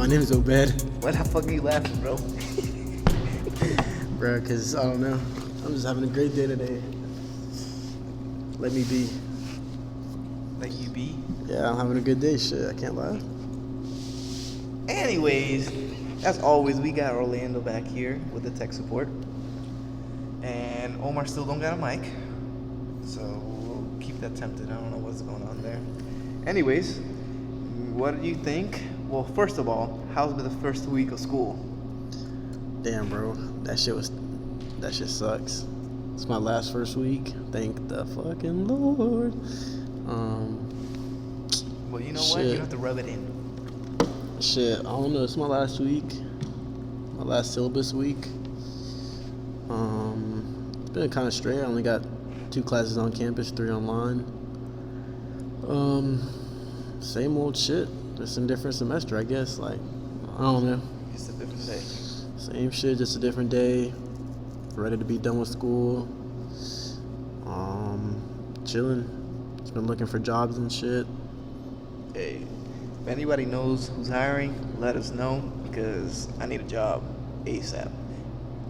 My name is Obed. Why the fuck are you laughing, bro? Bro, because, I don't know. I'm just having a great day today. Let me be. Let you be? Yeah, I'm having a good day. Shit, I can't lie. Anyways, as always, we got Orlando back here with the tech support. And Omar still don't got a mic. So we'll keep that tempted. I don't know what's going on there. Anyways, what do you think? Well, first of all, how's been the first week of school? Damn, bro. That shit sucks. It's my last first week. Thank the fucking Lord. Well, you know what? You don't have to rub it in. Shit, I don't know. It's my last week. My last syllabus week. It's been kind of straight. I only got 2 classes on campus, 3 online. Same old shit. Just a different semester, I guess. Like, I don't know. Just a different day. Same shit, just a different day. Ready to be done with school. Chilling. Just been looking for jobs and shit. Hey, if anybody knows who's hiring, let us know because I need a job ASAP.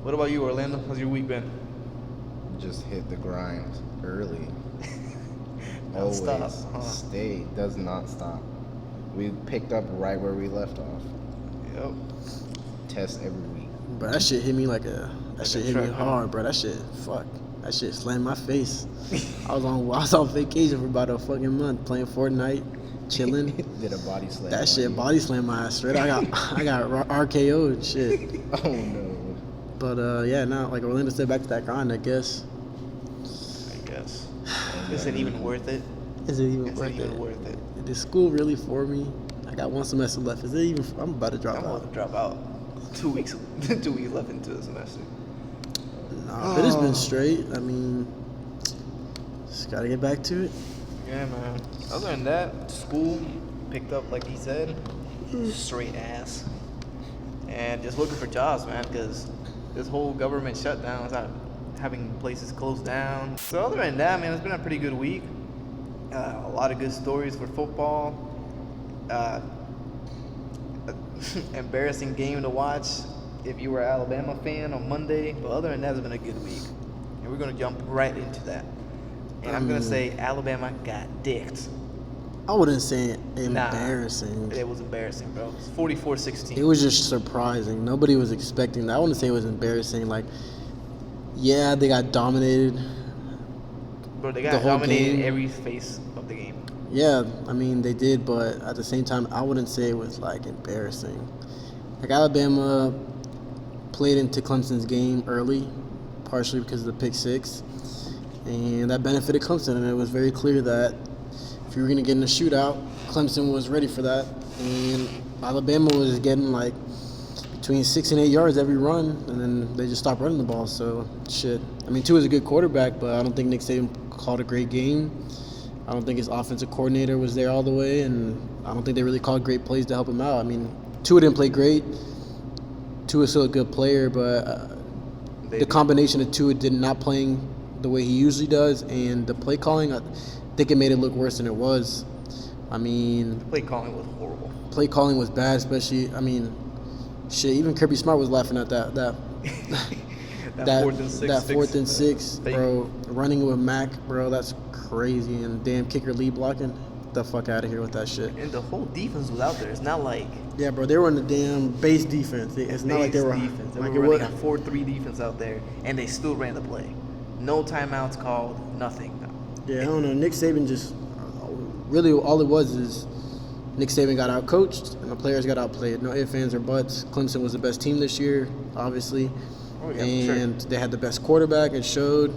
What about you, Orlando? How's your week been? Just hit the grind early. Don't stop, huh? Stay, does not stop. We picked up right where we left off. Yep. Test every week. But that shit hit me like a shit hit me truck, huh? hard, bro. That shit slammed my face. I was on vacation for about a fucking month playing Fortnite, chilling. Did a body slam. That on shit you. body slammed my ass straight. I got RKO'd and shit. Oh no. But yeah, now like Orlando said, back to that grind, I guess. I guess. Is it even worth it? Is it even Is worth it even it? worth it? Is school really for me? I got 1 semester left. Is it even? I'm about to drop I'm out. about to drop out. 2 weeks, 2 weeks left into the semester. Nah, but it's been straight. I mean, just gotta get back to it. Yeah, man. Other than that, school picked up like he said, straight ass, and just looking for jobs, man, because this whole government shutdown is out having places closed down. So other than that, man, it's been a pretty good week. A lot of good stories for football. Embarrassing game to watch if you were an Alabama fan on Monday. But other than that, it's been a good week. And we're going to jump right into that. And I'm going to say Alabama got dicked. I wouldn't say embarrassing. It was embarrassing, bro. It was 44-16. It was just surprising. Nobody was expecting that. I wouldn't say it was embarrassing. Like, yeah, they got dominated. Bro, they the got whole dominated game. every phase of the game. Yeah, I mean, they did, but at the same time, I wouldn't say it was, like, embarrassing. Like, Alabama played into Clemson's game early, partially because of the pick six, and that benefited Clemson, and it was very clear that if you were going to get in a shootout, Clemson was ready for that, and Alabama was getting, like, between 6 and 8 yards every run, and then they just stopped running the ball, so, shit. I mean, Tua is a good quarterback, but I don't think Nick Saban called a great game. I don't think his offensive coordinator was there all the way, and I don't think they really called great plays to help him out. I mean, Tua didn't play great. Tua is still a good player, but the combination of Tua did not playing the way he usually does, and the play calling, I think it made it look worse than it was. I mean, The play calling was horrible. play calling was bad, especially, I mean, shit, even Kirby Smart was laughing at that that 4th and 6. that 4th and 6, fake. bro. Running with Mac, bro, that's crazy. And damn kicker lead blocking. Get the fuck out of here with that shit. And the whole defense was out there. It's not like Yeah, bro, they were in the damn base defense. It's not like they were defense. They like were it running was. a 4-3 defense out there, and they still ran the play. No timeouts called, nothing. Yeah, I don't know. Nick Saban just really all it was is Nick Saban got out coached and the players got outplayed. No ifs, ands, or buts. Clemson was the best team this year, obviously. Oh, yeah, and they had the best quarterback. It showed.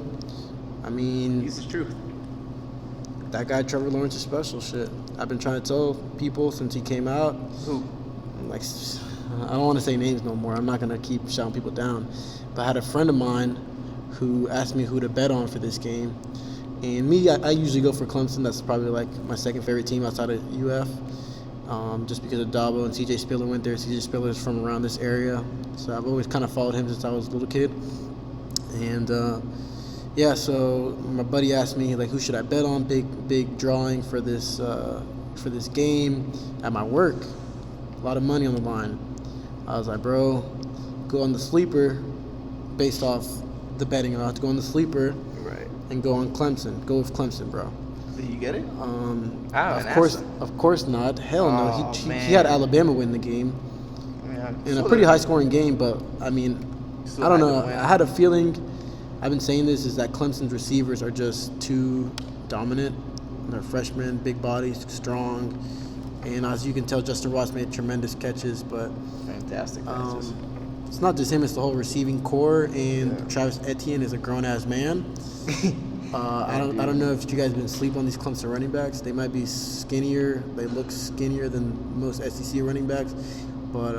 I mean, He's the truth. that guy Trevor Lawrence is special shit. I've been trying to tell people since he came out. Who? Like, I don't want to say names no more. I'm not going to keep shouting people down. But I had a friend of mine who asked me who to bet on for this game. And me, I usually go for Clemson. That's probably like my second favorite team outside of UF. Just because of Dabo and CJ Spiller went there. CJ Spiller is from around this area. So I've always kind of followed him since I was a little kid. And yeah, so my buddy asked me, like, who should I bet on? Big drawing for this game at my work. a lot of money on the line. I was like, bro, go on the sleeper based off the betting. I have to go on the sleeper Right. and go on Clemson. Go with Clemson, bro. Did you get it? Of course not. Hell no. Oh, He man. had Alabama win the game Yeah. in a pretty high-scoring game, but I mean, Still I don't had to know. win. I had a feeling. I've been saying this is that Clemson's receivers are just too dominant. They're freshmen, big bodies, strong, and as you can tell, Justin Ross made tremendous catches, but Fantastic matches. it's not just him; it's the whole receiving core. And Yeah. Travis Etienne is a grown-ass man. I don't know if you guys have been asleep on these Clemson running backs. They might be skinnier. They look skinnier than most SEC running backs, but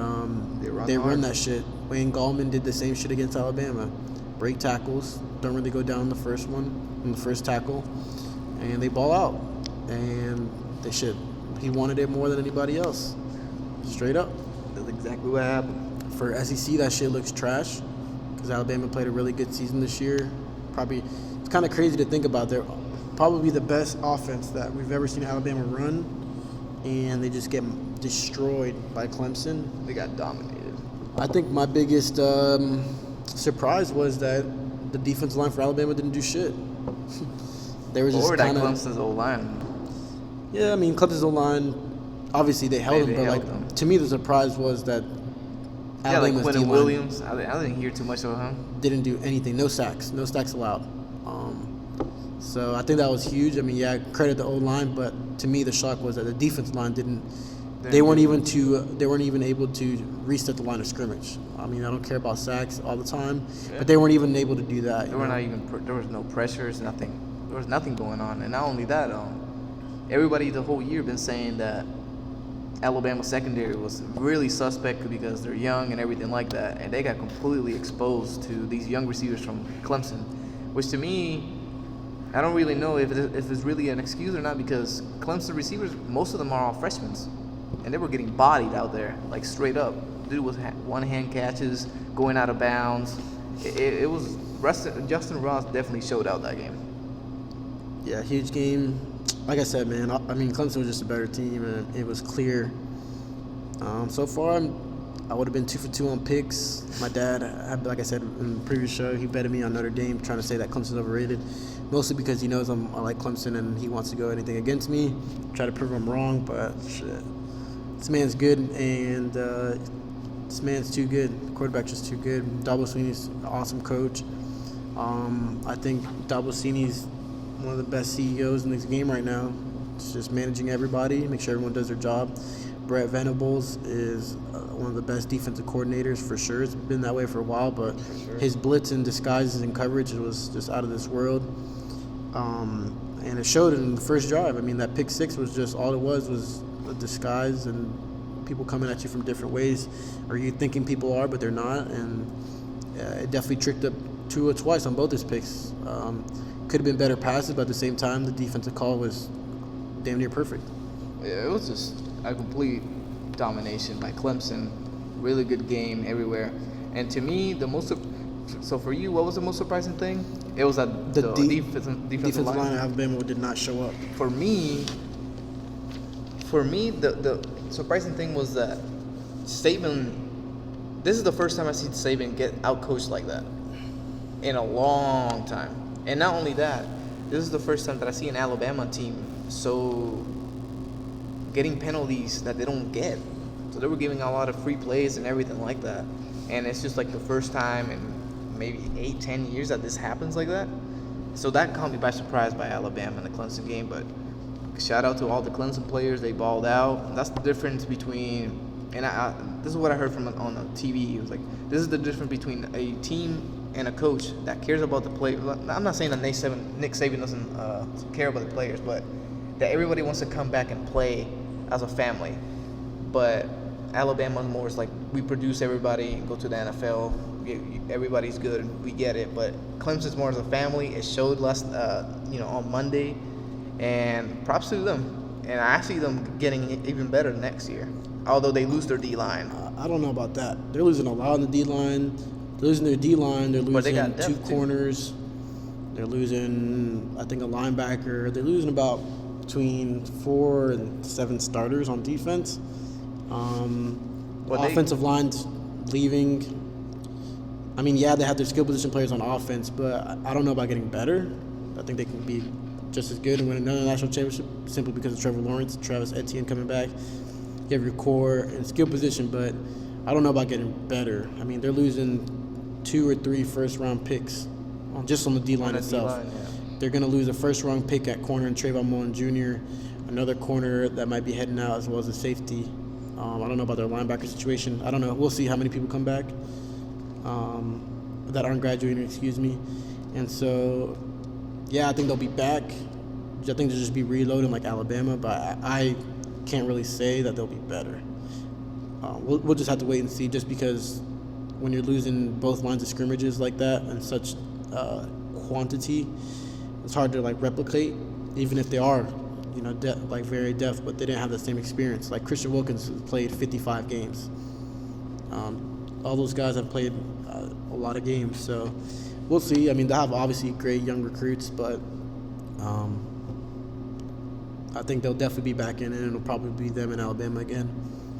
they run that shit. Wayne Gallman did the same shit against Alabama. Break tackles, don't really go down the first one, in the first tackle, and they ball out. And they should. He wanted it more than anybody else. Straight up. That's exactly what happened. For SEC, that shit looks trash because Alabama played a really good season this year. Probably, it's kind of crazy to think about. They're probably the best offense that we've ever seen Alabama run, and they just get destroyed by Clemson. They got dominated. I think my biggest surprise was that the defensive line for Alabama didn't do shit. They were just Or that kind of. Clemson's O-line. Yeah, I mean, Clemson's O-line, obviously they held They them, but held like them. to me the surprise was that Yeah, like Alabama's Quentin D-line Williams. I didn't hear too much of him. didn't do anything. No sacks allowed. So I think that was huge. I mean, yeah, credit the O-line, but to me the shock was that the defense line didn't. They weren't even able to reset the line of scrimmage. I mean, I don't care about sacks all the time, Yeah. but they weren't even able to do that. There you were know? not even. There was no pressures. Nothing. There was nothing going on. And not only that, everybody the whole year been saying that Alabama secondary was really suspect because they're young and everything like that, and they got completely exposed to these young receivers from Clemson, which to me, I don't really know if it's really an excuse or not, because Clemson receivers, most of them are all freshmen, and they were getting bodied out there, like straight up. Dude was one-hand catches, going out of bounds. It was Justin Ross definitely showed out that game. Yeah, huge game. Like I said, man, I mean, Clemson was just a better team, and it was clear. So far, I would have been 2 for 2 on picks. My dad, like I said in the previous show, he betted me on Notre Dame, trying to say that Clemson's overrated, mostly because he knows I like Clemson and he wants to go anything against me. Try to prove him wrong, but shit. This man's good, and this man's too good. The quarterback's just too good. Dabo Swinney's an awesome coach. I think Dabo Swinney's one of the best CEOs in this game right now. It's just managing everybody, make sure everyone does their job. Brett Venables is one of the best defensive coordinators for sure. It's been that way for a while, but his blitz and disguises and coverage was just out of this world. And it showed in the first drive. I mean, that pick six was just all it was a disguise and people coming at you from different ways, or you thinking people are, but they're not. And it definitely tricked up Tua twice on both his picks. Could have been better passes, but at the same time, the defensive call was damn near perfect. Yeah, it was just a complete domination by Clemson. Really good game everywhere. And to me, so for you, what was the most surprising thing? It was that the defensive line of Alabama did not show up. For me, the surprising thing was that Saban. This is the first time I see Saban get outcoached like that in a long time. And not only that, this is the first time that I see an Alabama team so getting penalties that they don't get. So they were giving a lot of free plays and everything like that. And it's just like the first time in maybe 8-10 years that this happens like that. So that caught me by surprise by Alabama in the Clemson game. But shout out to all the Clemson players. They balled out. That's the difference between, and this is what I heard from on the TV. It was like, this is the difference between a team and a coach that cares about the players. I'm not saying that Nick Saban doesn't care about the players, but that everybody wants to come back and play as a family. But Alabama's more is like, we produce everybody and go to the NFL. Everybody's good. We get it. But Clemson's more as a family. It showed on Monday, and props to them. And I see them getting even better next year, although they lose their D-line. I don't know about that. They're losing a lot on the D-line. They're losing their D-line. They're But they losing got two depth, too. corners. They're losing, I think, a linebacker. They're losing about between 4 and 7 starters on defense. Offensive line's leaving. I mean, yeah, they have their skill position players on offense, but I don't know about getting better. I think they can be just as good and win another national championship simply because of Trevor Lawrence, Travis Etienne coming back. You have your core and skill position, but I don't know about getting better. I mean, they're losing 2 or 3 first-round picks just on the D-line itself. D-line, yeah. They're going to lose a first-round pick at corner in Trayvon Mullen Jr., another corner that might be heading out, as well as a safety. I don't know about their linebacker situation. I don't know. We'll see how many people come back that aren't graduating, And so, yeah, I think they'll be back. I think they'll just be reloading like Alabama, but I can't really say that they'll be better. We'll just have to wait and see, just because when you're losing both lines of scrimmages like that and such quantity, it's hard to like replicate, even if they are, very depth, but they didn't have the same experience. Like Christian Wilkins played 55 games. All those guys have played a lot of games, so we'll see. I mean, they have obviously great young recruits, but I think they'll definitely be back in it, and it'll probably be them in Alabama again.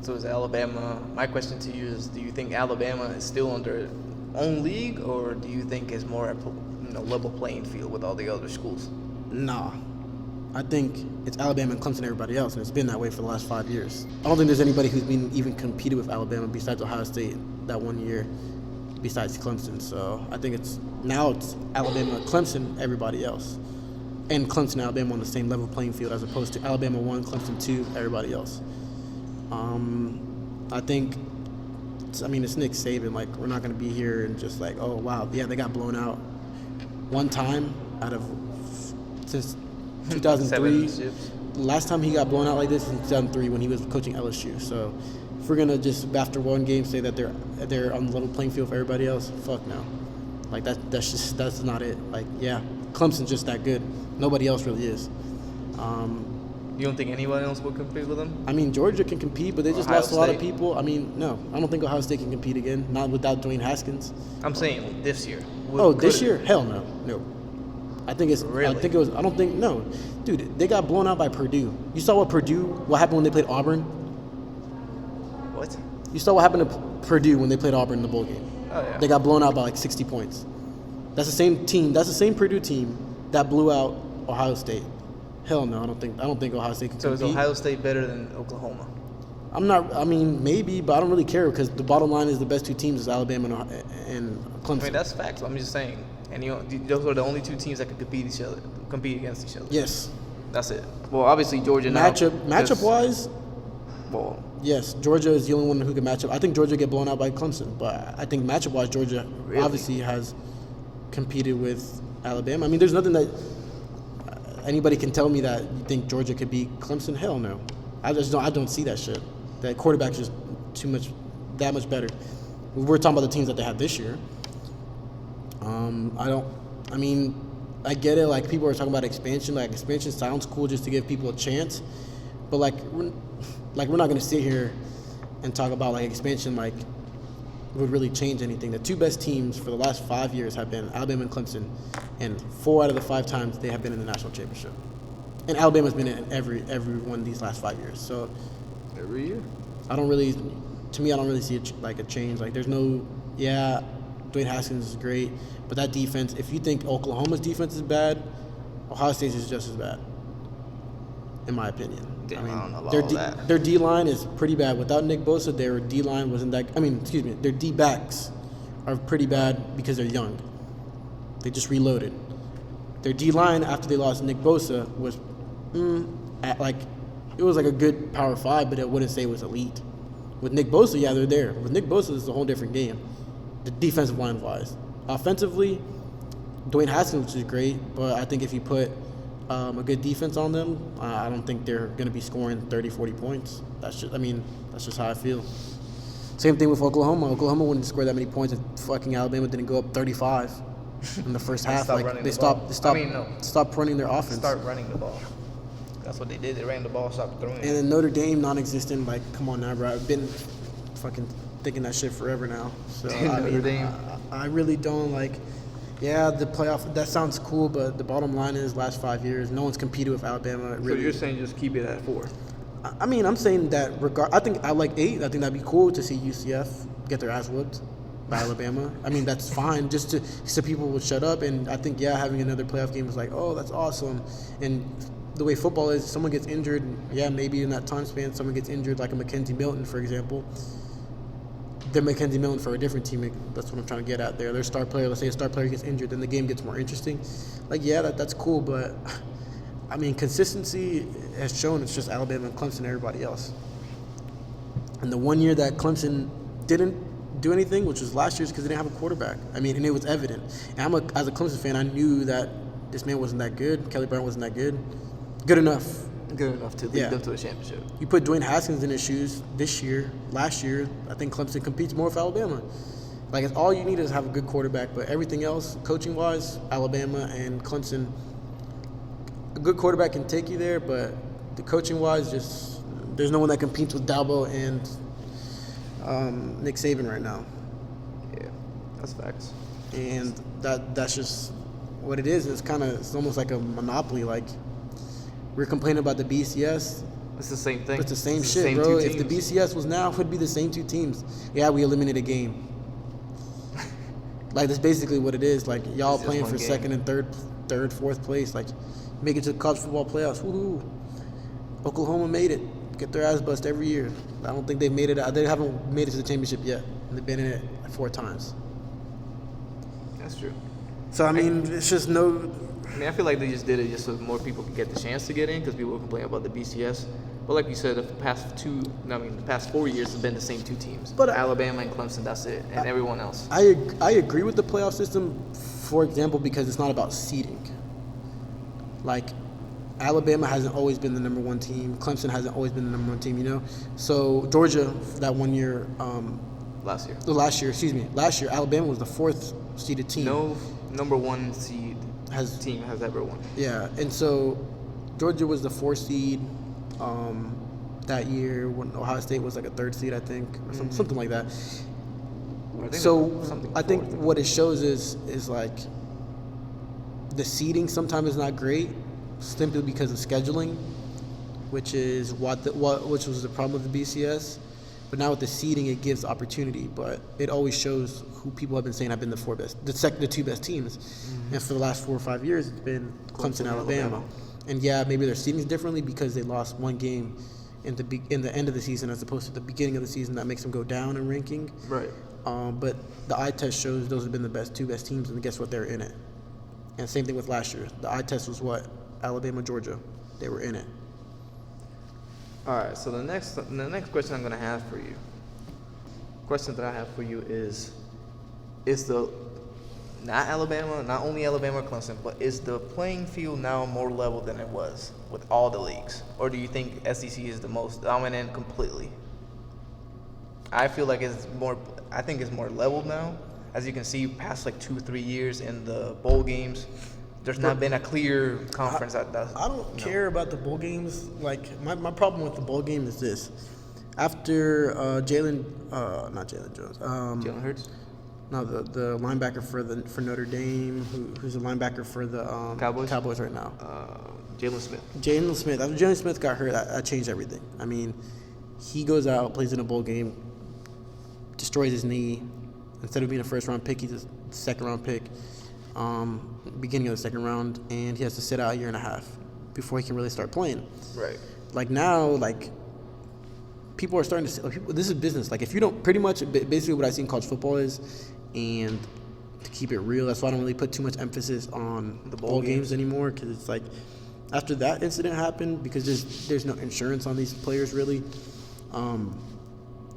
So is Alabama, my question to you is, do you think Alabama is still on their own league, or do you think it's more a level playing field with all the other schools? Nah. I think it's Alabama and Clemson and everybody else, and it's been that way for the last 5 years. I don't think there's anybody who's been even competed with Alabama besides Ohio State that one year, besides Clemson. So I think it's Alabama, Clemson, everybody else. And Clemson and Alabama on the same level playing field, as opposed to Alabama 1, Clemson 2, everybody else. I think, it's Nick Saban. Like, we're not going to be here and just like, oh, wow, yeah, they got blown out one time since 2003. Last time he got blown out like this in 2003 when he was coaching LSU. So if we're going to just, after one game, say that they're on the level playing field for everybody else, fuck no. Like, that's not it. Like, yeah, Clemson's just that good. Nobody else really is. You don't think anyone else will compete with them? I mean, Georgia can compete, but they just lost a lot of people. I mean, no, I don't think Ohio State can compete again, not without Dwayne Haskins. I'm saying this year. This year? Hell no. No. I think it's really? No. Dude, they got blown out by Purdue. You saw what happened when they played Auburn? What? You saw what happened to Purdue when they played Auburn in the bowl game. Oh, yeah. They got blown out by like 60 points. That's the same team. That's the same Purdue team that blew out Ohio State. Hell no, I don't think Ohio State can compete. So is Ohio State better than Oklahoma? Maybe, but I don't really care, because the bottom line is the best two teams is Alabama and Clemson. I mean, that's facts. I'm just saying. And those are the only two teams that can compete against each other. Yes. That's it. Well, obviously Georgia now. Matchup wise, well, yes, Georgia is the only one who can match up. I think Georgia get blown out by Clemson, but I think matchup wise, Georgia obviously has competed with Alabama. I mean, there's nothing that anybody can tell me that you think Georgia could beat Clemson. Hell no. I don't see that shit. That quarterback's just that much better. We're talking about the teams that they have this year. I get it. Like, people are talking about expansion. Like, expansion sounds cool just to give people a chance, but we're not going to sit here and talk about like expansion like would really change anything. The two best teams for the last 5 years have been Alabama and Clemson, and 4 out of the 5 times they have been in the national championship. And Alabama's been in every one of these last 5 years. So every year, I don't really see a change. Like, there's no, yeah, Dwayne Haskins is great, but that defense, if you think Oklahoma's defense is bad, Ohio State's is just as bad, in my opinion. Damn, I don't know about all that. Their D-line is pretty bad. Without Nick Bosa, their D-line wasn't that – their D-backs are pretty bad because they're young. They just reloaded. Their D-line, after they lost Nick Bosa, was it was like a good Power 5, but I wouldn't say it was elite. With Nick Bosa, yeah, they're there. With Nick Bosa, it's a whole different game, the defensive line-wise. Offensively, Dwayne Haskins, which is great, but I think if you put a good defense on them, I don't think they're going to be scoring 30, 40 points. That's just how I feel. Same thing with Oklahoma. Oklahoma wouldn't score that many points if fucking Alabama didn't go up 35 in the first half. They stopped running their offense. Start running the ball. That's what they did. They ran the ball, stopped throwing. And then Notre Dame, non-existent. Like, come on now, bro. I've been fucking thinking that shit forever now. So I really don't like. Yeah, the playoff, that sounds cool, but the bottom line is last 5 years, no one's competed with Alabama. Really. So you're saying just keep it at 4? I mean, I'm saying that I think I like 8. I think that'd be cool to see UCF get their ass whooped by Alabama. I mean, that's fine, just so people would shut up. And I think, having another playoff game is like, oh, that's awesome. And the way football is, someone gets injured, maybe in that time span, someone gets injured, like a Mackenzie Milton, for example. They're Mackenzie Milton for a different team. That's what I'm trying to get at there. Their star player, let's say a star player gets injured, then the game gets more interesting. Like, that's cool, but I mean, consistency has shown it's just Alabama and Clemson and everybody else. And the one year that Clemson didn't do anything, which was last year's, because they didn't have a quarterback. I mean, and it was evident. And as a Clemson fan, I knew that this man wasn't that good. Kelly Brown wasn't that good. Good enough to lead them to a championship. You put Dwayne Haskins in his shoes last year, I think Clemson competes more with Alabama. Like, it's all you need is have a good quarterback, but everything else, coaching-wise, Alabama and Clemson, a good quarterback can take you there, but the coaching-wise, just there's no one that competes with Dabo and Nick Saban right now. Yeah, that's facts. And that's just what it is. It's almost like a monopoly. Like, we're complaining about the BCS. It's the same thing. It's the same shit, bro. If the BCS was now, it would be the same 2 teams. Yeah, we eliminated a game. Like, that's basically what it is. Like, y'all playing for second and third, fourth place. Like, make it to the college football playoffs. Woohoo! Oklahoma made it. Get their ass bust every year. I don't think they've made it. They haven't made it to the championship yet. And they've been in it 4 times. That's true. So I mean, it's just no. I mean, I feel like they just did it just so more people could get the chance to get in, because people were complaining about the BCS. But like you said, the past 4 years have been the same 2 teams. But Alabama and Clemson, that's it, and everyone else. I agree with the playoff system, for example, because it's not about seeding. Like, Alabama hasn't always been the number 1 team. Clemson hasn't always been the number 1 team, So Georgia, that 1 year. Last year, Alabama was the 4th seeded team. No number 1 seed team has ever won. Yeah, and so Georgia was the 4th seed that year when Ohio State was like a 3rd seed, I think, or something like that. I think what it shows is like the seeding sometimes is not great, simply because of scheduling, which is which was the problem with the BCS. But now with the seeding, it gives opportunity. But it always shows who people have been saying have been the 2 best teams. Mm-hmm. And for the last 4 or 5 years, it's been Clemson, Alabama. And maybe their seeding's differently because they lost 1 game in the end of the season as opposed to the beginning of the season. That makes them go down in ranking. Right. But the eye test shows those have been the 2 best teams, and guess what? They're in it. And same thing with last year. The eye test was what? Alabama, Georgia. They were in it. All right, so the next question I'm going to have for you, is the not only Alabama or Clemson, but is the playing field now more level than it was with all the leagues? Or do you think SEC is the most dominant completely? I feel like it's more leveled now. As you can see, past like 2-3 years in the bowl games, there's not been a clear conference. I don't care about the bowl games. Like, my problem with the bowl game is this. After Jalen Hurts? No, the linebacker for Notre Dame, who's a linebacker for the Cowboys right now. Jalen Smith. After Jalen Smith got hurt, that changed everything. I mean, he goes out, plays in a bowl game, destroys his knee. Instead of being a first-round pick, he's a second-round pick. Beginning of the second round, and he has to sit out 1.5 years before he can really start playing. Right. Like, now, like, people are starting to say, this is business. Like, if you don't, pretty much, basically what I see in college football is, and to keep it real, that's why I don't really put too much emphasis on the bowl games anymore, because it's like, after that incident happened, because there's no insurance on these players, really,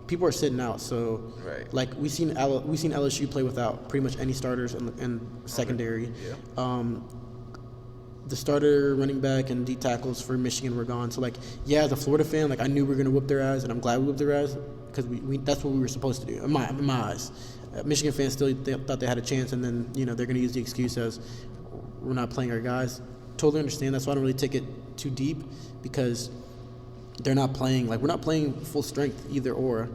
people are sitting out. So, right. Like, we seen LSU play without pretty much any starters in secondary. Yeah. The starter running back and D tackles for Michigan were gone. So, like, as a Florida fan, like, I knew we were gonna whoop their ass, and I'm glad we whooped their ass because we that's what we were supposed to do in my eyes. Michigan fans still thought they had a chance, and then they're gonna use the excuse as we're not playing our guys. Totally understand. That's why I don't really take it too deep, because they're not playing, like, we're not playing full strength either or.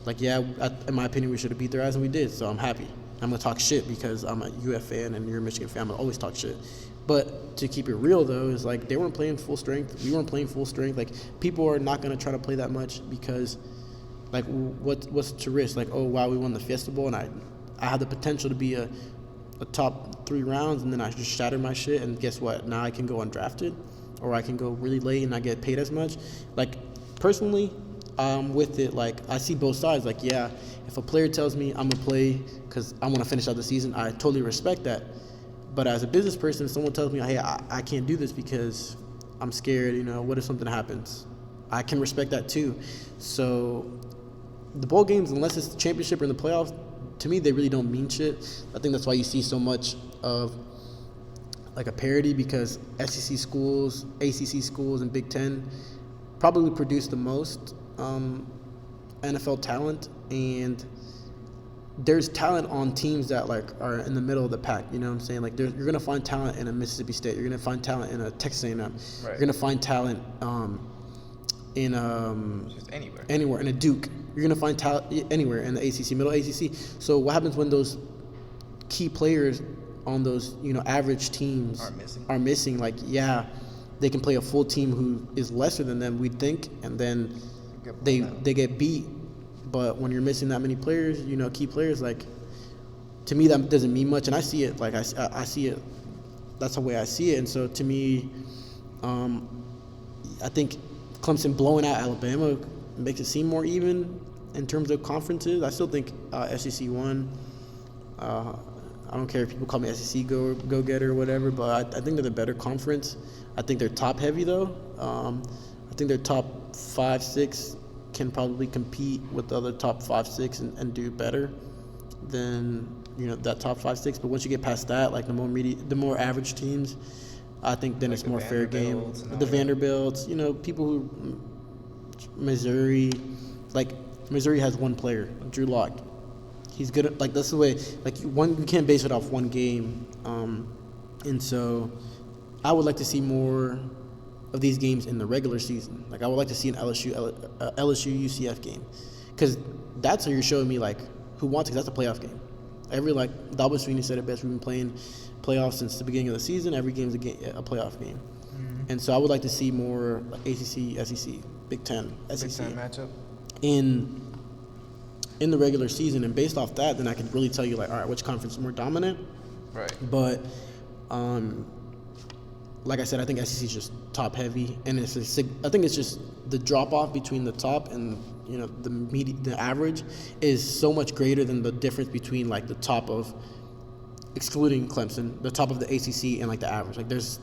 Like, in my opinion, we should have beat their ass, and we did, so I'm happy. I'm going to talk shit because I'm a UF fan and you're a Michigan fan. I'm going to always talk shit. But to keep it real, though, is like they weren't playing full strength. We weren't playing full strength. Like, people are not going to try to play that much because, like, what's to risk? Like, oh, wow, we won the Fiesta Bowl, and I had the potential to be a top 3 rounds, and then I just shattered my shit, and guess what? Now I can go undrafted, or I can go really late and not get paid as much. Like, personally, with it, like, I see both sides. Like, yeah, if a player tells me I'm going to play because I want to finish out the season, I totally respect that. But as a business person, if someone tells me, hey, I can't do this because I'm scared, what if something happens? I can respect that too. So the bowl games, unless it's the championship or in the playoffs, to me, they really don't mean shit. I think that's why you see so much of like a parity, because SEC schools, ACC schools, and Big Ten probably produce the most NFL talent, and there's talent on teams that like are in the middle of the pack. You know what I'm saying? Like, you're gonna find talent in a Mississippi State. You're gonna find talent in a Texas A&M. Right. You're gonna find talent in just anywhere. Anywhere in a Duke. You're gonna find talent anywhere in the ACC, middle ACC. So what happens when those key players on those average teams are missing? Like, yeah, they can play a full team who is lesser than them, we'd think, and then they get beat. But when you're missing that many players, key players, like, to me that doesn't mean much, and I see it. Like, I see it. That's the way I see it. And so to me, I think Clemson blowing out Alabama makes it seem more even in terms of conferences. I still think SEC won. I don't care if people call me SEC go-getter or whatever, but I think they're the better conference. I think they're top-heavy, though. I think they're top 5, 6 can probably compete with the other top 5, 6 and do better than that top 5, 6. But once you get past that, like the more average teams, I think then like it's more fair game. The Vanderbilts, people who Missouri, like Missouri has one player, Drew Lock. He's good at, like, that's the way, like, you can't base it off one game. And so I would like to see more of these games in the regular season. Like, I would like to see an LSU UCF game, because that's how you're showing me, like, who wants it, because that's a playoff game. Like Dalvin Sweeney said it best, we've been playing playoffs since the beginning of the season. Every game's a playoff game. Mm-hmm. And so I would like to see more like ACC, SEC, Big Ten, SEC Big Ten matchup in the regular season, and based off that, then I could really tell you, like, all right, which conference is more dominant. Right. But like I said, I think SEC is just top heavy, and I think it's just the drop off between the top and the average is so much greater than the difference between, like, the top of, excluding Clemson, the top of the ACC and, like, the average. Like, there's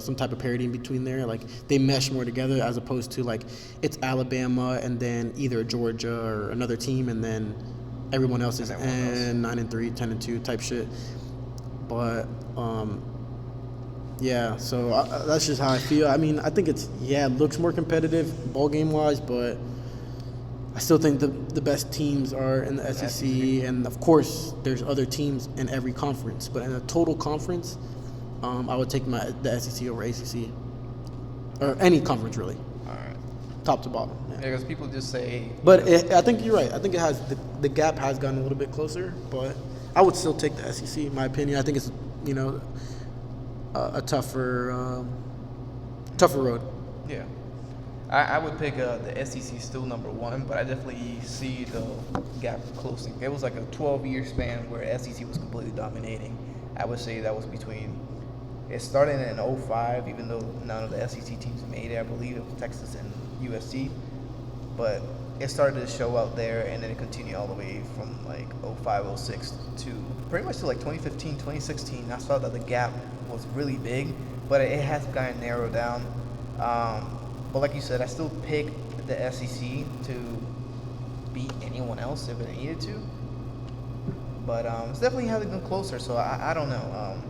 some type of parity in between there. Like, they mesh more together, as opposed to, like, it's Alabama and then either Georgia or another team, and then everyone else is 9-3, 10-2 type shit. But yeah, so that's just how I feel. I mean, I think it looks more competitive ball game wise, but I still think the best teams are in the SEC, and of course there's other teams in every conference. But in a total conference, I would take the SEC over ACC, or any conference really. All right. Top to bottom. Yeah, because people just say. But I think you're right. I think it has the gap has gotten a little bit closer, but I would still take the SEC, in my opinion. I think it's a tougher road. Yeah. I would pick the SEC still number 1, but I definitely see the gap closing. It was like a 12-year span where SEC was completely dominating. I would say that was between, it started in 2005, even though none of the SEC teams made it. I believe it was Texas and USC. But it started to show out there, and then it continued all the way from like 2005, 2006 to pretty much to like 2015, 2016. I saw that the gap was really big, but it has gotten narrowed down. But like you said, I still pick the SEC to beat anyone else if it needed to. But it's definitely having them closer, so I don't know.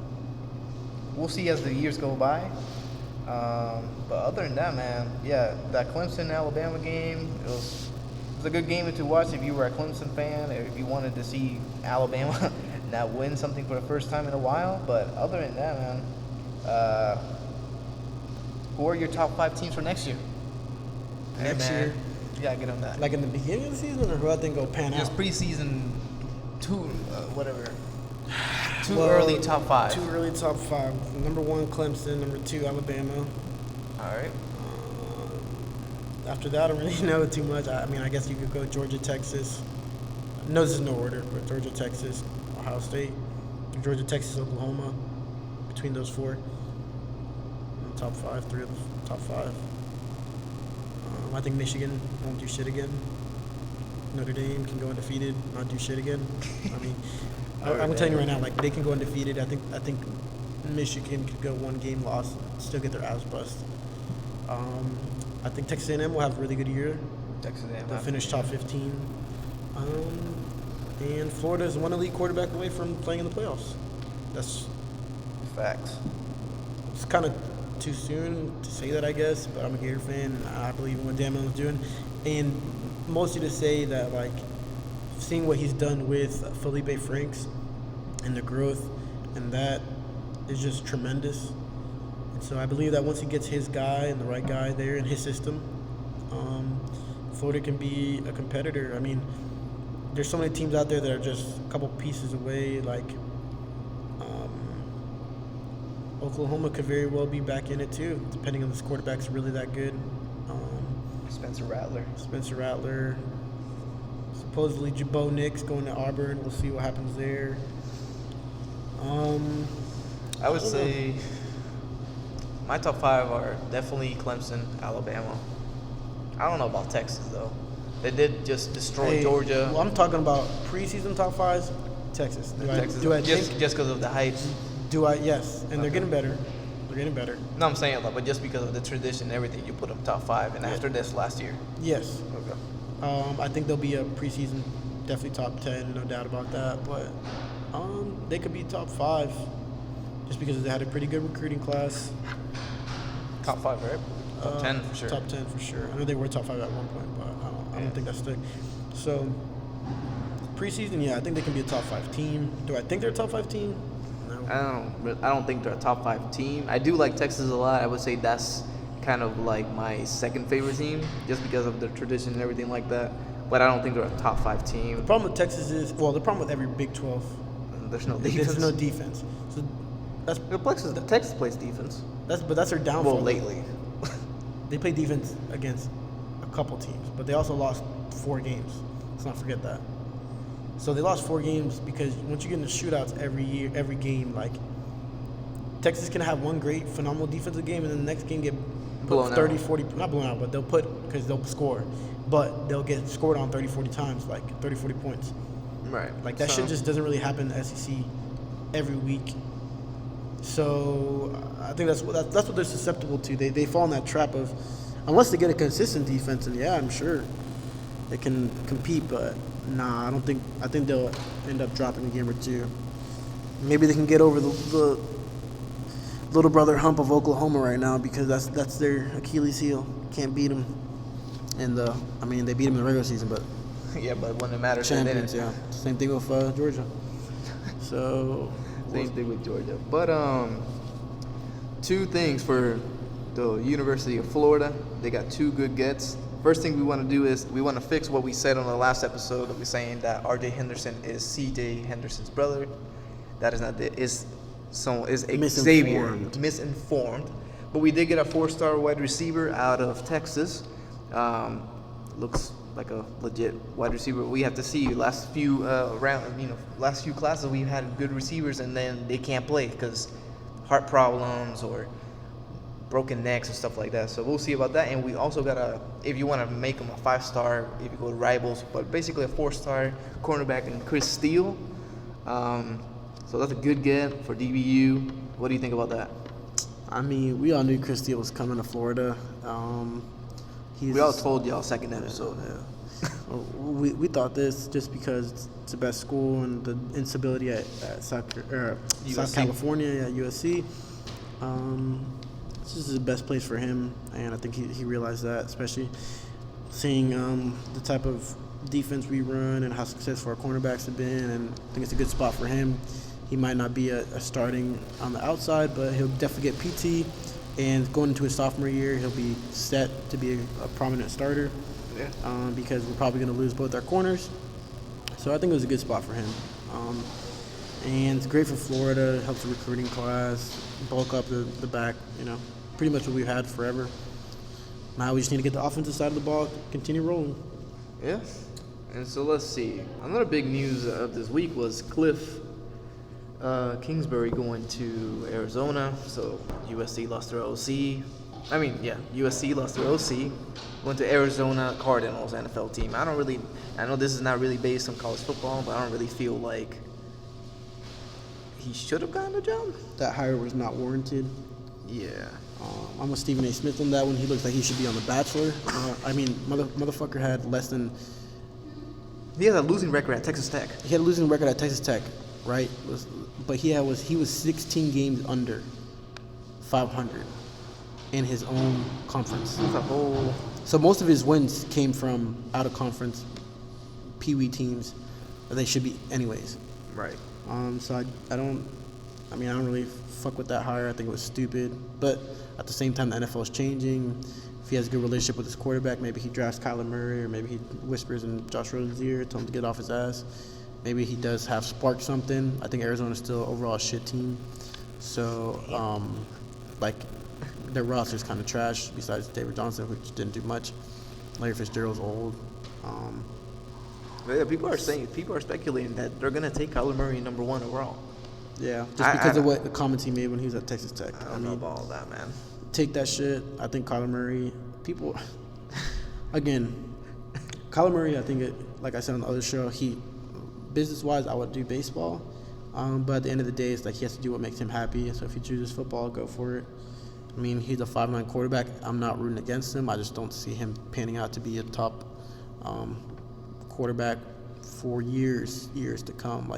We'll see as the years go by. But other than that, man, yeah, that Clemson-Alabama game, it was a good game to watch if you were a Clemson fan, or if you wanted to see Alabama not win something for the first time in a while. But other than that, man, who are your top 5 teams for next year? Next year? Yeah, get on that. Like in the beginning of the season, or who I think will pan out? Just preseason 2, whatever. Too early top 5. Too early top 5. Number 1, Clemson. Number 2, Alabama. All right. After that, I don't really know too much. I mean, I guess you could go Georgia, Texas. No, this is no order, but Georgia, Texas, Ohio State, Georgia, Texas, Oklahoma. Between those 4, top 5, 3 of the top 5. I think Michigan won't do shit again. Notre Dame can go undefeated, not do shit again. I mean, I'm telling you right now, like they can go undefeated. I think Michigan could go 1 game loss, still get their ass bust. I think Texas A&M will have a really good year. Texas A&M. They'll finish top 15. And Florida is 1 elite quarterback away from playing in the playoffs. That's facts. It's kind of too soon to say that, I guess, but I'm a Gator fan, and I believe in what Dan Mullen's doing. And mostly to say that, like, seeing what he's done with Felipe Franks and the growth, and that is just tremendous. And so I believe that once he gets his guy and the right guy there in his system, Florida can be a competitor. I mean, there's so many teams out there that are just a couple pieces away, like Oklahoma could very well be back in it too, depending on this quarterback's really that good. Spencer Rattler. Supposedly Bo Nix going to Auburn. We'll see what happens there. I would say my top 5 are definitely Clemson, Alabama. I don't know about Texas though. They did just destroy Georgia. Well, I'm talking about preseason top 5s. Texas. Just because of the hype. Yes, and they're getting better. No, I'm saying but just because of the tradition and everything, you put them top 5, and after this last year. Yes. Okay. I think they'll be a preseason, definitely top 10, no doubt about that. But they could be top 5, just because they had a pretty good recruiting class. Top 5, right? Top 10 for sure. Top 10 for sure. I know they were top 5 at one point, but I don't think that's stick. So preseason, I think they can be a top 5 team. Do I think they're a top 5 team? I don't think they're a top 5 team. I do like Texas a lot. I would say that's kind of like my second favorite team, just because of their tradition and everything like that. But I don't think they're a top 5 team. The problem with Texas is, the problem with every Big 12, there's no defense. There's no defense. So Texas plays defense. But that's their downfall. Well, lately. They play defense against a couple teams, but they also lost 4 games. Let's not forget that. So they lost 4 games because once you get into shootouts every game, like Texas can have one great, phenomenal defensive game, and then the next game get put 30, 40, not blown out, but because they'll score, but they'll get scored on 30, 40 times, like 30, 40 points. Right. Like that shit just doesn't really happen in the SEC every week. So I think that's what they're susceptible to. They fall in that trap of, unless they get a consistent defense, and I'm sure they can compete, but nah, I think they'll end up dropping a game or 2. Maybe they can get over the little brother hump of Oklahoma right now, because that's their Achilles heel. Can't beat them. And they beat them in the regular season, but but when it matters, champions. Same thing with Georgia. So same thing with Georgia. But 2 things for the University of Florida. They got 2 good gets. First thing we want to do is we want to fix what we said on the last episode of saying that R.J. Henderson is C.J. Henderson's brother. That is not it. Is Xavier. Misinformed. But we did get a 4-star wide receiver out of Texas. Looks like a legit wide receiver. We have to see last few classes we've had good receivers, and then they can't play because heart problems or broken necks and stuff like that. So we'll see about that. And we also got if you want to make him a 5-star, if you go to Rivals, but basically a 4-star cornerback in Chris Steele. So that's a good get for DBU. What do you think about that? I mean, we all knew Chris Steele was coming to Florida. We all told y'all second episode. We thought this just because it's the best school and the instability at South California, at USC. This is the best place for him, and I think he realized that, especially seeing the type of defense we run and how successful our cornerbacks have been, and I think it's a good spot for him. He might not be a starting on the outside, but he'll definitely get PT, and going into his sophomore year, he'll be set to be a prominent starter because we're probably going to lose both our corners. So I think it was a good spot for him. And it's great for Florida. It helps the recruiting class, bulk up the back, pretty much what we've had forever. Now we just need to get the offensive side of the ball, continue rolling. Yeah. And so let's see. Another big news of this week was Cliff Kingsbury going to Arizona. So USC lost their OC. USC lost their OC. Went to Arizona Cardinals NFL team. I know this is not really based on college football, but I don't really feel like he should have gotten the job. That hire was not warranted. Yeah. I'm with Stephen A. Smith on that one. He looks like he should be on The Bachelor. Motherfucker had less than... He has a losing record at Texas Tech. He had a losing record at Texas Tech, right? But he was 16 games under 500 in his own conference. So most of his wins came from out of conference Pee-wee teams that they should be anyways. Right. So I don't really fuck with that hire. I think it was stupid. But at the same time, the NFL is changing. If he has a good relationship with his quarterback, maybe he drafts Kyler Murray, or maybe he whispers in Josh Rosen's ear, tell him to get off his ass. Maybe he does have sparked something. I think Arizona's still overall a shit team. So, their roster's kind of trash, besides David Johnson, which didn't do much. Larry Fitzgerald's old. People are speculating that they're going to take Kyler Murray number 1 overall. Yeah, just because of what the comments he made when he was at Texas Tech. I don't know about all that, man. Take that shit. I think Kyler Murray, Kyler Murray, I think, like I said on the other show, business-wise, I would do baseball. But at the end of the day, it's like he has to do what makes him happy. So if he chooses football, go for it. He's a 5'9" quarterback. I'm not rooting against him. I just don't see him panning out to be a top quarterback for years to come.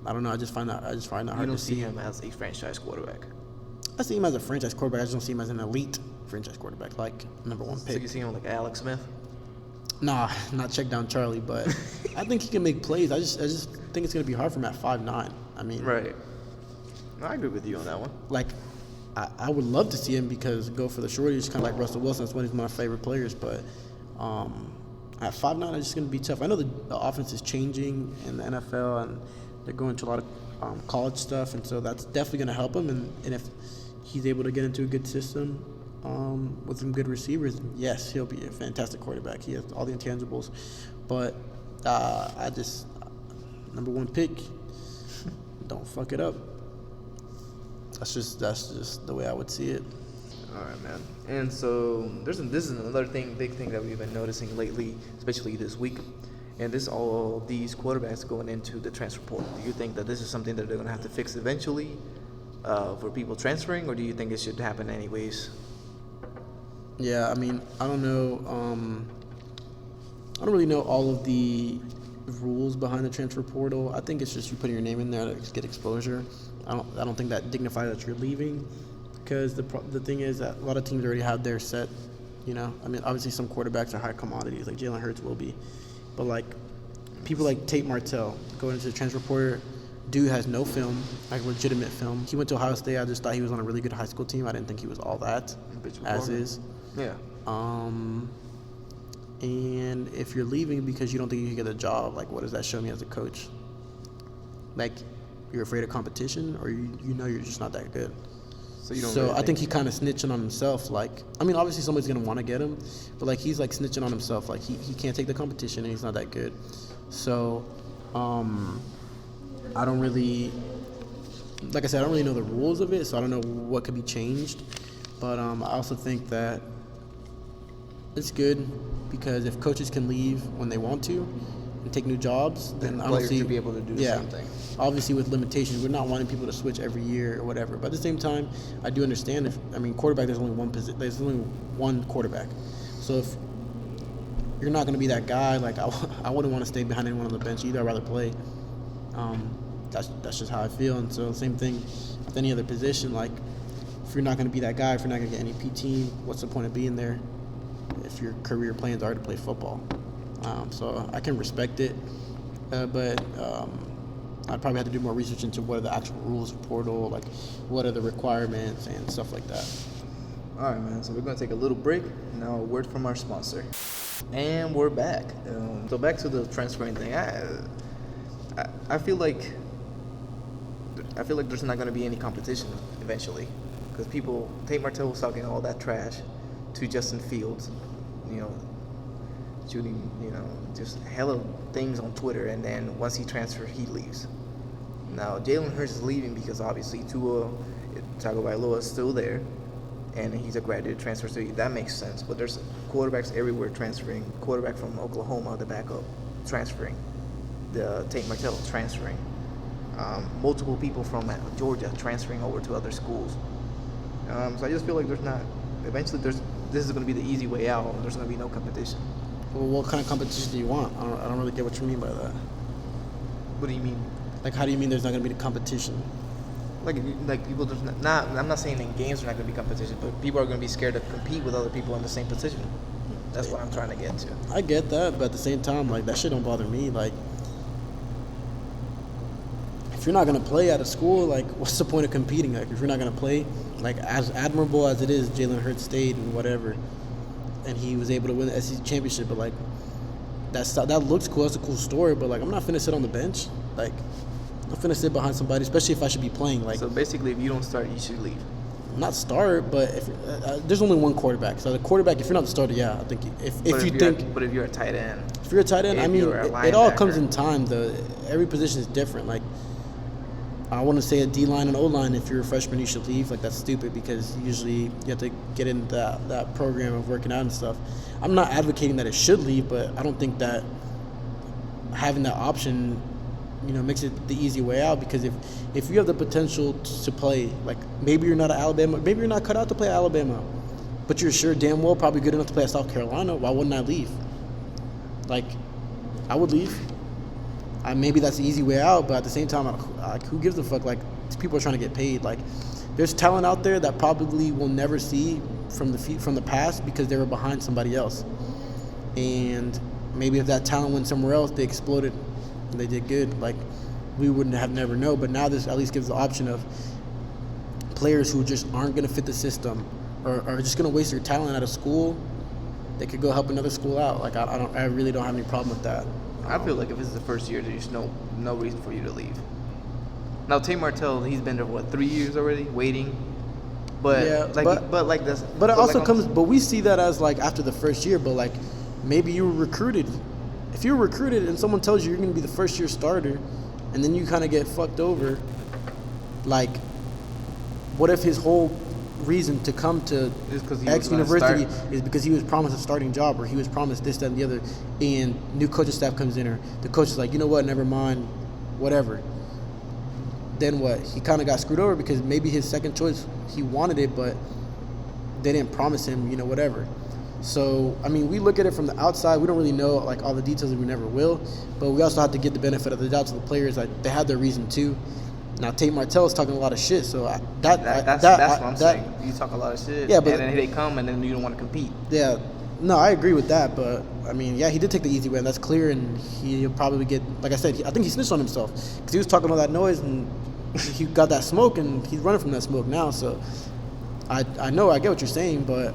I don't know. I just find that hard to see. You don't see him as a franchise quarterback. I see him as a franchise quarterback. I just don't see him as an elite franchise quarterback, like number 1 pick. So you see him like Alex Smith? Nah, not check down Charlie, but I think he can make plays. I just think it's gonna be hard for him at 5'9". Right. I agree with you on that one. I would love to see him go for the shorties, kind of like Russell Wilson. That's one of my favorite players, but at 5'9", it's just gonna be tough. I know the offense is changing in the NFL, and they're going to a lot of college stuff, and so that's definitely gonna help him. And if he's able to get into a good system with some good receivers, yes, he'll be a fantastic quarterback. He has all the intangibles, but number 1 pick, don't fuck it up. That's just the way I would see it. All right, man. And so this is another big thing that we've been noticing lately, especially this week. And this all these quarterbacks going into the transfer portal. Do you think that this is something that they're going to have to fix eventually for people transferring, or do you think it should happen anyways? Yeah, I don't know. I don't really know all of the rules behind the transfer portal. I think it's just you putting your name in there to get exposure. I don't think that dignifies that you're leaving, because the thing is that a lot of teams already have their set. Obviously some quarterbacks are high commodities, like Jalen Hurts will be, but people like Tate Martell going into the transfer portal. Dude has no film, legitimate film. He went to Ohio State. I just thought he was on a really good high school team. I didn't think he was all that, as is. Yeah. And if you're leaving because you don't think you can get a job, what does that show me as a coach? You're afraid of competition, or you're just not that good. So I think he kind of snitching on himself. Obviously somebody's gonna want to get him, but he's snitching on himself. He can't take the competition, and he's not that good. So I don't really, I don't really know the rules of it, so I don't know what could be changed. But I also think that it's good, because if coaches can leave when they want to and take new jobs, then I don't see should be able to do the same thing. Obviously, with limitations, we're not wanting people to switch every year or whatever. But at the same time, I do understand quarterback. There's only one position. There's only one quarterback. So if you're not going to be that guy, I wouldn't want to stay behind anyone on the bench either. I'd rather play. That's just how I feel. And so same thing with any other position. If you're not going to be that guy, if you're not going to get any PT, what's the point of being there if your career plans are to play football? So I can respect it, but I'd probably have to do more research into what are the actual rules of portal, what are the requirements and stuff like that. All right, man. So we're going to take a little break. Now a word from our sponsor. And we're back. So back to the transferring thing. I feel like I feel like there's not going to be any competition eventually, because Tate Martell was talking all that trash to Justin Fields, you know, shooting, you know, just hella things on Twitter, and then once he transfers, he leaves. Now Jalen Hurts is leaving because obviously Tua Tagovailoa is still there, and he's a graduate transfer, so that makes sense. But there's quarterbacks everywhere transferring. Quarterback from Oklahoma, the backup, transferring. The Tate Martell transferring. Multiple people from Georgia transferring over to other schools. So I just feel like eventually this is going to be the easy way out. There's going to be no competition. Well, what kind of competition do you want? I don't really get what you mean by that. What do you mean? Like, how do you mean there's not going to be the competition? Like people just not. I'm not saying in games there's not going to be competition, but people are going to be scared to compete with other people in the same position. That's what I'm trying to get to. I get that, but at the same time, like, that shit don't bother me. Like, if you're not going to play at a school, like, what's the point of competing? Like, if you're not going to play, like, as admirable as it is, Jalen Hurts stayed and whatever, and he was able to win the SEC championship, but, like, that looks cool. That's a cool story, but, like, I'm not finna sit on the bench. Like, I'm not finna sit behind somebody, especially if I should be playing. Like, so basically, if you don't start, you should leave. Not start, but if there's only one quarterback. So the quarterback, if you're not the starter, yeah, I think But if you're a tight end. If you're a tight end, I mean, it all comes in time. Every position is different. Like, I want to say a D-line and O-line, if you're a freshman, you should leave. Like, that's stupid because usually you have to get into that program of working out and stuff. I'm not advocating that it should leave, but I don't think that having that option, you know, makes it the easy way out, because if you have the potential to play, like, maybe you're not at Alabama, maybe you're not cut out to play at Alabama, but you're sure damn well probably good enough to play at South Carolina, why wouldn't I leave? Like, I would leave. Maybe that's the easy way out, but at the same time, like, who gives a fuck? Like, these people are trying to get paid. Like, there's talent out there that probably will never see from the past because they were behind somebody else. And maybe if that talent went somewhere else, they exploded and they did good. Like, we wouldn't have never known. But now this at least gives the option of players who just aren't going to fit the system or are just going to waste their talent at a school. They could go help another school out. Like, I really don't have any problem with that. I feel like if this is the first year, there's no reason for you to leave. Now, Tate Martell, he's been there, 3 years already, waiting. But yeah, but we see that as, like, after the first year. But, like, maybe you were recruited. If you were recruited and someone tells you you're going to be the first year starter, and then you kind of get fucked over, like, what if his whole reason to come to X university is because he was promised a starting job, or he was promised this, that, and the other, and new coaching staff comes in, or the coach is like, you know what, never mind, whatever. Then what? He kind of got screwed over because maybe his second choice, he wanted it, but they didn't promise him, you know, whatever. So, I mean, we look at it from the outside. We don't really know, like, all the details, and we never will. But we also have to get the benefit of the doubt to the players. Like, they had their reason too. Now, Tate Martell is talking a lot of shit, so that's what I'm saying. You talk a lot of shit, yeah, but, and then they come, and then you don't want to compete. Yeah, no, I agree with that, but, I mean, yeah, he did take the easy way, and that's clear, and he'll probably get, like I said, I think he snitched on himself, because he was talking all that noise, and he got that smoke, and he's running from that smoke now, so I know, I get what you're saying, but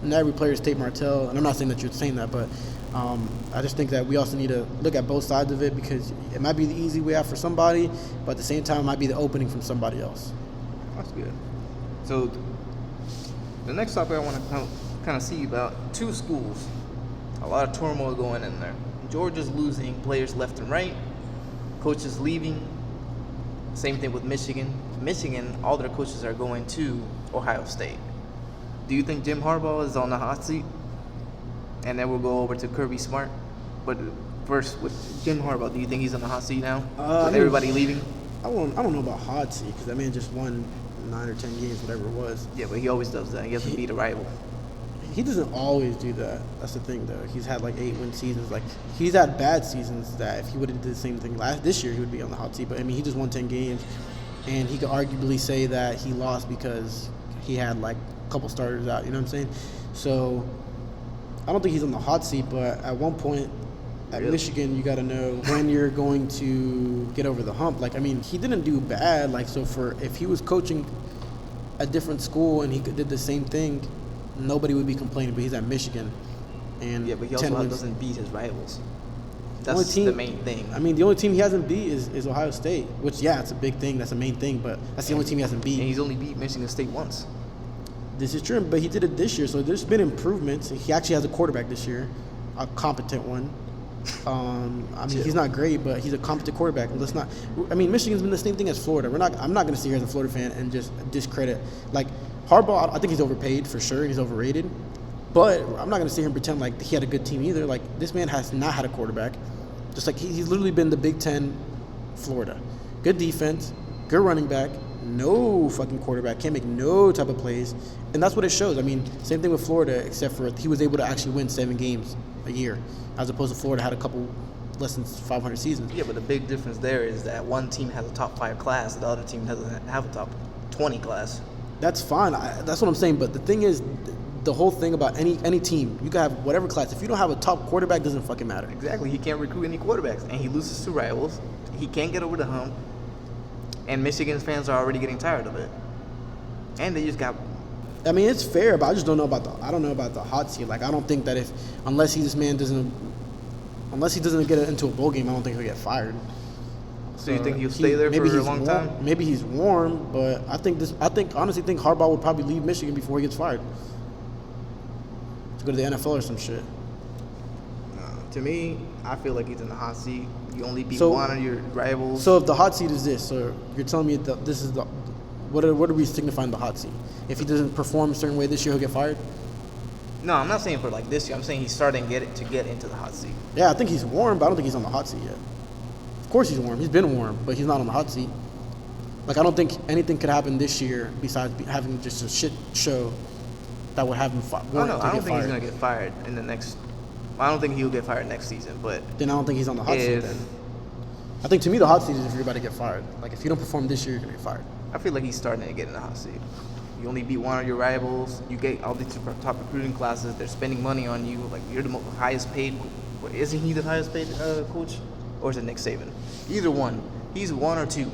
not every player is Tate Martell, and I'm not saying that you're saying that, but I just think that we also need to look at both sides of it, because it might be the easy way out for somebody, but at the same time, it might be the opening from somebody else. That's good. So the next topic I want to kind of see about, two schools. A lot of turmoil going in there. Georgia's losing players left and right. Coaches leaving. Same thing with Michigan. Michigan, all their coaches are going to Ohio State. Do you think Jim Harbaugh is on the hot seat? And then we'll go over to Kirby Smart. But first, with Jim Harbaugh, do you think he's on the hot seat now? With everybody leaving? I don't know about hot seat, because that man just won 9 or 10 games, whatever it was. Yeah, but he always does that. He has to beat a rival. He doesn't always do that. That's the thing, though. He's had, like, 8-win seasons. Like, he's had bad seasons that if he would have did the same thing this year, he would be on the hot seat. But, I mean, he just won 10 games. And he could arguably say that he lost because he had, like, a couple starters out. You know what I'm saying? So I don't think he's on the hot seat, but at one point at Michigan, you got to know when you're going to get over the hump. Like, I mean, he didn't do bad. Like, so if he was coaching a different school and he did the same thing, nobody would be complaining. But he's at Michigan, and yeah, but he also doesn't beat his rivals. That's the main thing. I mean, the only team he hasn't beat is Ohio State, which, yeah, it's a big thing. That's a main thing, but that's the only team he hasn't beat. And he's only beat Michigan State once. This is true, but he did it this year, so there's been improvements. He actually has a quarterback this year, a competent one. I mean, he's not great, but he's a competent quarterback. Let's not. I mean, Michigan's been the same thing as Florida. I'm not going to sit here as a Florida fan and just discredit. Like Harbaugh, I think he's overpaid for sure. He's overrated, but I'm not going to sit here and pretend like he had a good team either. Like this man has not had a quarterback. Just like he's literally been the Big Ten, Florida. Good defense, good running back, no fucking quarterback, can't make no type of plays, and that's what it shows. I mean, same thing with Florida, except for he was able to actually win 7 games a year, as opposed to Florida had a couple less than 500 seasons. Yeah, but the big difference there is that one team has a top 5 class, the other team doesn't have a top 20 class. That's fine. That's what I'm saying. But the thing is, the whole thing about any team, you can have whatever class. If you don't have a top quarterback, it doesn't fucking matter. Exactly. He can't recruit any quarterbacks, and he loses to rivals. He can't get over the hump, and Michigan's fans are already getting tired of it. And they just got. I mean, it's fair, but I just don't know about the hot seat. Like, I don't think that unless he doesn't get into a bowl game, I don't think he'll get fired. So you think he'll stay there for a long time? Maybe he's warm, but I honestly think Harbaugh would probably leave Michigan before he gets fired. To go to the NFL or some shit. To me, I feel like he's in the hot seat. You only beat one of your rivals. So if the hot seat is this, so you're telling me that this is what are we signifying the hot seat? If he doesn't perform a certain way this year, he'll get fired? No, I'm not saying for like this year. I'm saying he's starting to get into the hot seat. Yeah, I think he's warm, but I don't think he's on the hot seat yet. Of course he's warm. He's been warm, but he's not on the hot seat. Like, I don't think anything could happen this year besides having just a shit show that would have him fired. I don't think he's going to get fired in the next – I don't think he'll get fired next season, but – Then I don't think he's on the hot seat then. I think, to me, the hot seat is if you're about to get fired. Like, if you don't perform this year, you're going to get fired. I feel like he's starting to get in the hot seat. You only beat one of your rivals. You get all these top recruiting classes. They're spending money on you. Like, you're the highest paid – isn't he the highest paid coach? Or is it Nick Saban? Either one. He's 1 or 2.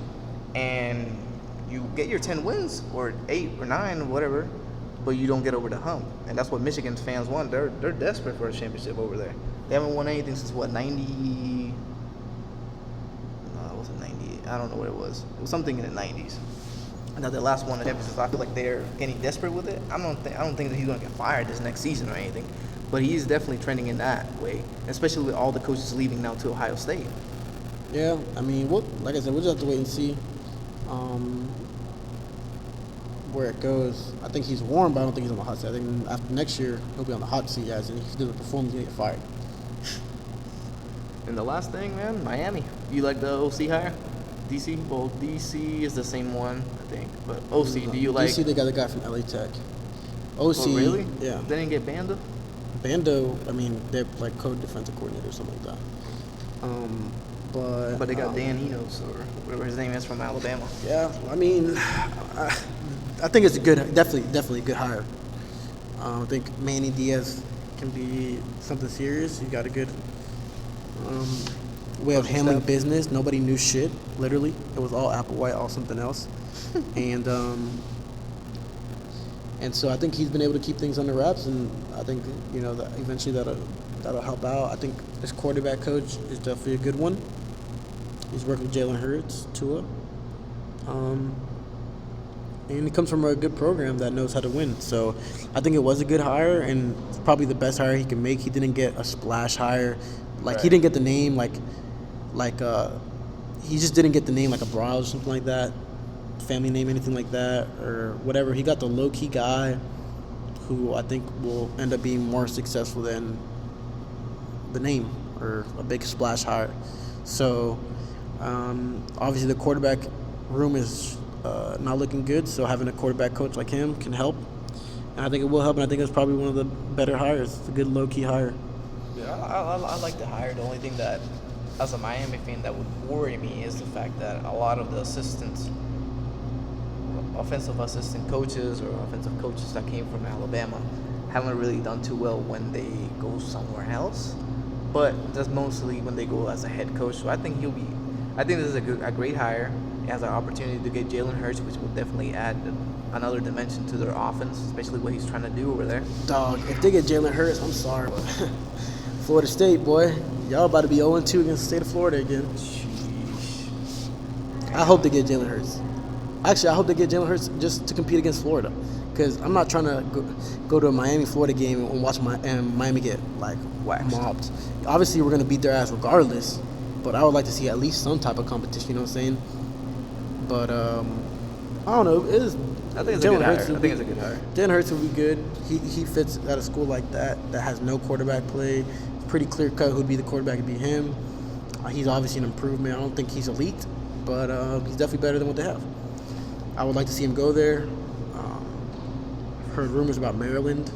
And you get your 10 wins or 8 or 9 or whatever, but you don't get over the hump. And that's what Michigan's fans want. They're desperate for a championship over there. They haven't won anything since, 90? No, it wasn't 90. I don't know what it was. It was something in the 90s. Now their last one at championship, I feel like they're getting desperate with it. I don't think that he's going to get fired this next season or anything. But he's definitely trending in that way, especially with all the coaches leaving now to Ohio State. Yeah, I mean, like I said, we'll just have to wait and see where it goes. I think he's warm, but I don't think he's on the hot seat. I think after next year, he'll be on the hot seat, as and if he doesn't perform, he's going to get fired. And the last thing, man, Miami. You like the OC hire? DC? Well, DC is the same one, I think. But OC, do you like... DC, they got the guy from LA Tech. OC, oh, really? Yeah. They didn't get Banda? Bando, I mean, they're like co-defensive coordinator or something like that. But they got Dan Enos, or whatever his name is, from Alabama. Yeah, I mean, I think it's a good, definitely a good hire. I think Manny Diaz can be something serious. He got a good way of handling business. Nobody knew shit, literally. It was all Applewhite, all something else. And so I think he's been able to keep things under wraps, and I think, that eventually that'll help out. I think this quarterback coach is definitely a good one. He's working with Jalen Hurts, Tua. And he comes from a good program that knows how to win. So I think it was a good hire, and it's probably the best hire he can make. He didn't get a splash hire. Like, right. He didn't get the name he just didn't get the name like a Browse or something like that. Family name, anything like that, or whatever. He got the low-key guy who I think will end up being more successful than the name or a big splash hire. So obviously the quarterback room is not looking good, so having a quarterback coach like him can help, and I think it will help, and I think it's probably one of the better hires. It's a good low-key hire. Yeah, I like the hire. The only thing that, as a Miami fan, that would worry me is the fact that a lot of the offensive assistant coaches or offensive coaches that came from Alabama haven't really done too well when they go somewhere else. But that's mostly when they go as a head coach. So I think this is a great hire. He has an opportunity to get Jalen Hurts, which will definitely add another dimension to their offense, especially what he's trying to do over there. Dog, if they get Jalen Hurts, I'm sorry, but Florida State, boy. Y'all about to be 0-2 against the state of Florida again. I hope they get Jalen Hurts. Actually, I hope they get Jalen Hurts just to compete against Florida. Because I'm not trying to go to a Miami-Florida game and watch Miami get, like, Waxed. mobbed. Obviously, we're going to beat their ass regardless. But I would like to see at least some type of competition, you know what I'm saying? But, I don't know. I think it's a good hire. Jalen Hurts would be good. He fits at a school like that has no quarterback play. It's pretty clear cut who'd be the quarterback. It'd be him. He's obviously an improvement. I don't think he's elite, but he's definitely better than what they have. I would like to see him go there. Heard rumors about Maryland.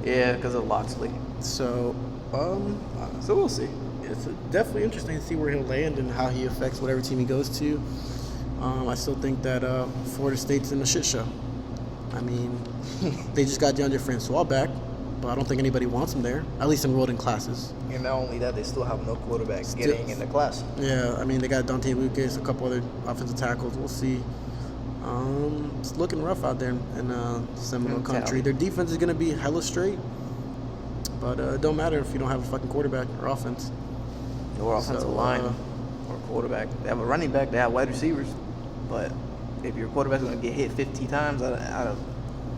Yeah, because of Loxley. So we'll see. It's definitely interesting to see where he'll land and how he affects whatever team he goes to. I still think that Florida State's in a shit show. I mean, they just got DeAndre Francois back, but I don't think anybody wants him there, at least enrolled in classes. And not only that, they still have no quarterback getting in the class. Yeah, I mean, they got Dante Lucas, a couple other offensive tackles. We'll see. It's looking rough out there in Seminole country. Their defense is going to be hella straight, but it don't matter if you don't have a fucking quarterback or offense. Or offensive line or quarterback. They have a running back. They have wide receivers. But if your quarterback's going to get hit 50 times out of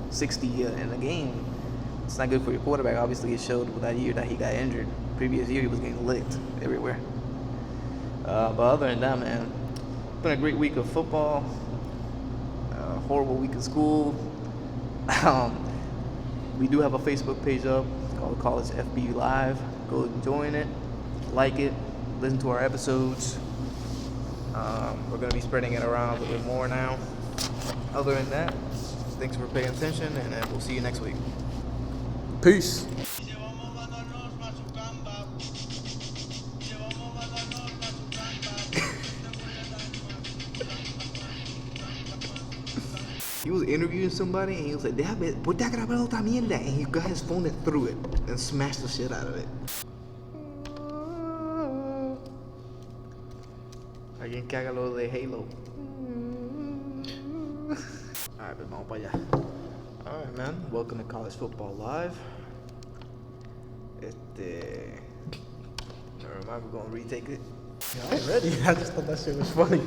60 in a game, it's not good for your quarterback. Obviously, it showed with that year that he got injured. Previous year, he was getting licked everywhere. But other than that, man, it's been a great week of football. Horrible week of school. We do have a Facebook page up called CollegeFBlive. Go join it, like it, listen to our episodes. We're going to be spreading it around a little bit more now. Other than that, thanks for paying attention, and we'll see you next week. Peace. He was interviewing somebody and he was like, déjame, ponte a grabar otra mierda. And he got his phone and threw it and smashed the shit out of it. Alguien que haga lo de Halo. Alright, pues vamos para allá. Alright, man. Welcome to College Football Live. Never mind, we're going to retake it. Yeah, I'm ready. I just thought that shit was funny.